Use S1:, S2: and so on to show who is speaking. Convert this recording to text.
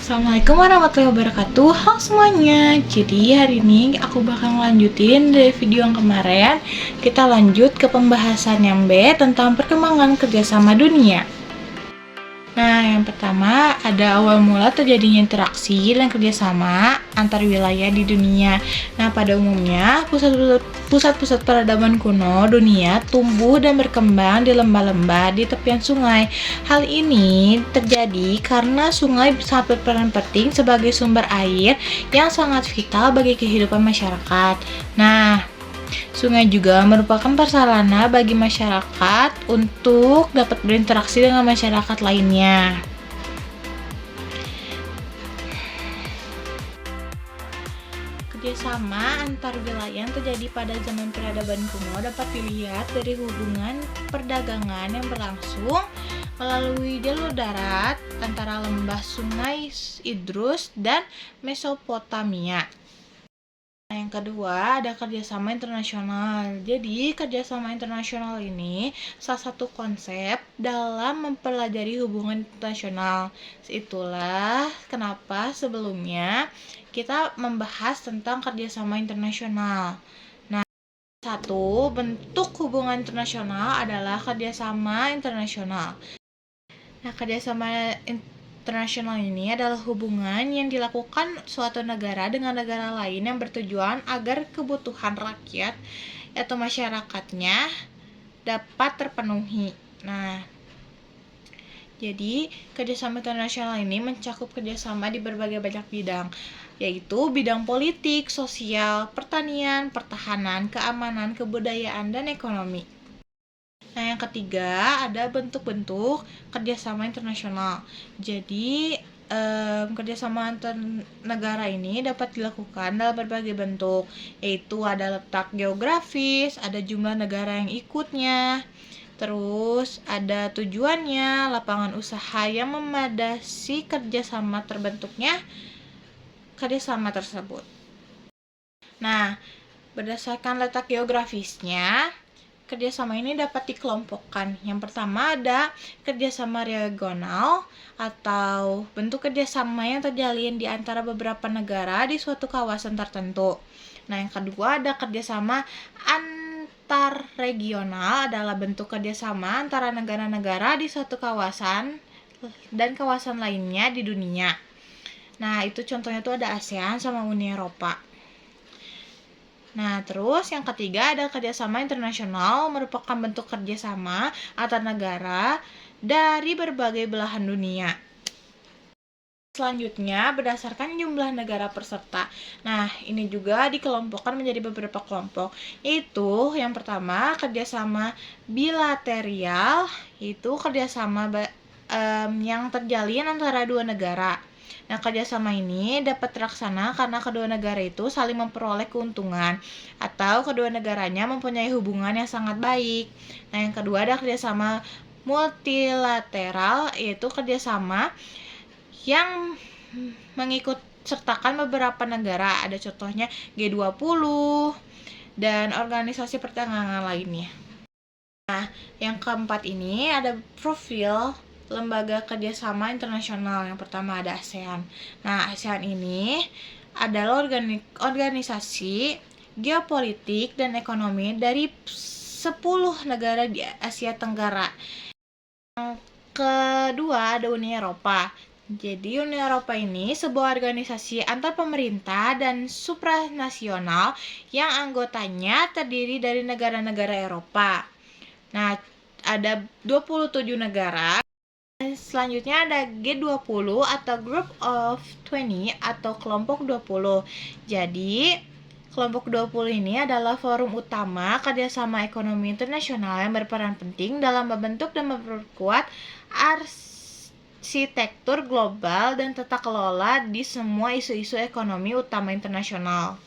S1: Assalamualaikum warahmatullahi wabarakatuh. Halo semuanya. Jadi hari ini aku bakal lanjutin dari video yang kemarin. Kita lanjut ke pembahasan yang B tentang perkembangan kerjasama dunia. Nah, yang pertama ada awal mula terjadinya interaksi dan kerjasama antar wilayah di dunia. Nah, pada umumnya pusat-pusat peradaban kuno dunia tumbuh dan berkembang di lembah-lembah di tepian sungai. Hal ini terjadi karena sungai sangat berperan penting sebagai sumber air yang sangat vital bagi kehidupan masyarakat. Nah, sungai juga merupakan prasarana bagi masyarakat untuk dapat berinteraksi dengan masyarakat lainnya. Kerjasama antar wilayah yang terjadi pada zaman peradaban kuno dapat dilihat dari hubungan perdagangan yang berlangsung melalui jalur darat antara lembah sungai Idrus dan Mesopotamia. Nah, yang kedua ada kerjasama internasional. Jadi kerjasama internasional ini salah satu konsep dalam mempelajari hubungan internasional. Itulah kenapa sebelumnya kita membahas tentang kerjasama internasional. Nah, satu bentuk hubungan internasional adalah kerjasama internasional. Nah, kerjasama internasional ini adalah hubungan yang dilakukan suatu negara dengan negara lain yang bertujuan agar kebutuhan rakyat atau masyarakatnya dapat terpenuhi. Nah, jadi kerjasama internasional ini mencakup kerjasama di berbagai banyak bidang, yaitu bidang politik, sosial, pertanian, pertahanan, keamanan, kebudayaan, dan ekonomi. Nah, yang ketiga ada bentuk-bentuk kerjasama internasional. Jadi, kerjasama antar negara ini dapat dilakukan dalam berbagai bentuk, yaitu ada letak geografis, ada jumlah negara yang ikutnya, terus ada tujuannya, lapangan usaha yang memadasi kerjasama terbentuknya kerjasama tersebut. Nah, berdasarkan letak geografisnya, kerjasama ini dapat dikelompokkan. Yang pertama ada kerjasama regional atau bentuk kerjasama yang terjalin di antara beberapa negara di suatu kawasan tertentu. Nah, yang kedua ada kerjasama antar regional, adalah bentuk kerjasama antara negara-negara di suatu kawasan dan kawasan lainnya di dunia. Nah, itu contohnya tuh ada ASEAN sama Uni Eropa. Nah, terus yang ketiga ada kerjasama internasional, merupakan bentuk kerjasama antar negara dari berbagai belahan dunia. Selanjutnya, berdasarkan jumlah negara peserta. Nah, ini juga dikelompokkan menjadi beberapa kelompok, yaitu yang pertama kerjasama bilateral, yaitu kerjasama yang terjalin antara dua negara. Nah, kerjasama ini dapat terlaksana karena kedua negara itu saling memperoleh keuntungan atau kedua negaranya mempunyai hubungan yang sangat baik. Nah, yang kedua ada kerjasama multilateral, yaitu kerjasama yang mengikut sertakan beberapa negara. Ada contohnya G20 dan organisasi perdagangan lainnya. Nah, yang keempat ini ada profil lembaga kerjasama internasional. Yang pertama ada ASEAN. Nah, ASEAN ini adalah organisasi geopolitik dan ekonomi dari 10 negara di Asia Tenggara. Yang kedua ada Uni Eropa. Jadi Uni Eropa ini sebuah organisasi antar pemerintah dan supranasional yang anggotanya terdiri dari negara-negara Eropa. Nah, ada 27 negara. Selanjutnya ada G20 atau Group of 20 atau kelompok 20. Jadi, kelompok 20 ini adalah forum utama kerjasama ekonomi internasional yang berperan penting dalam membentuk dan memperkuat arsitektur global dan tata kelola di semua isu-isu ekonomi utama internasional.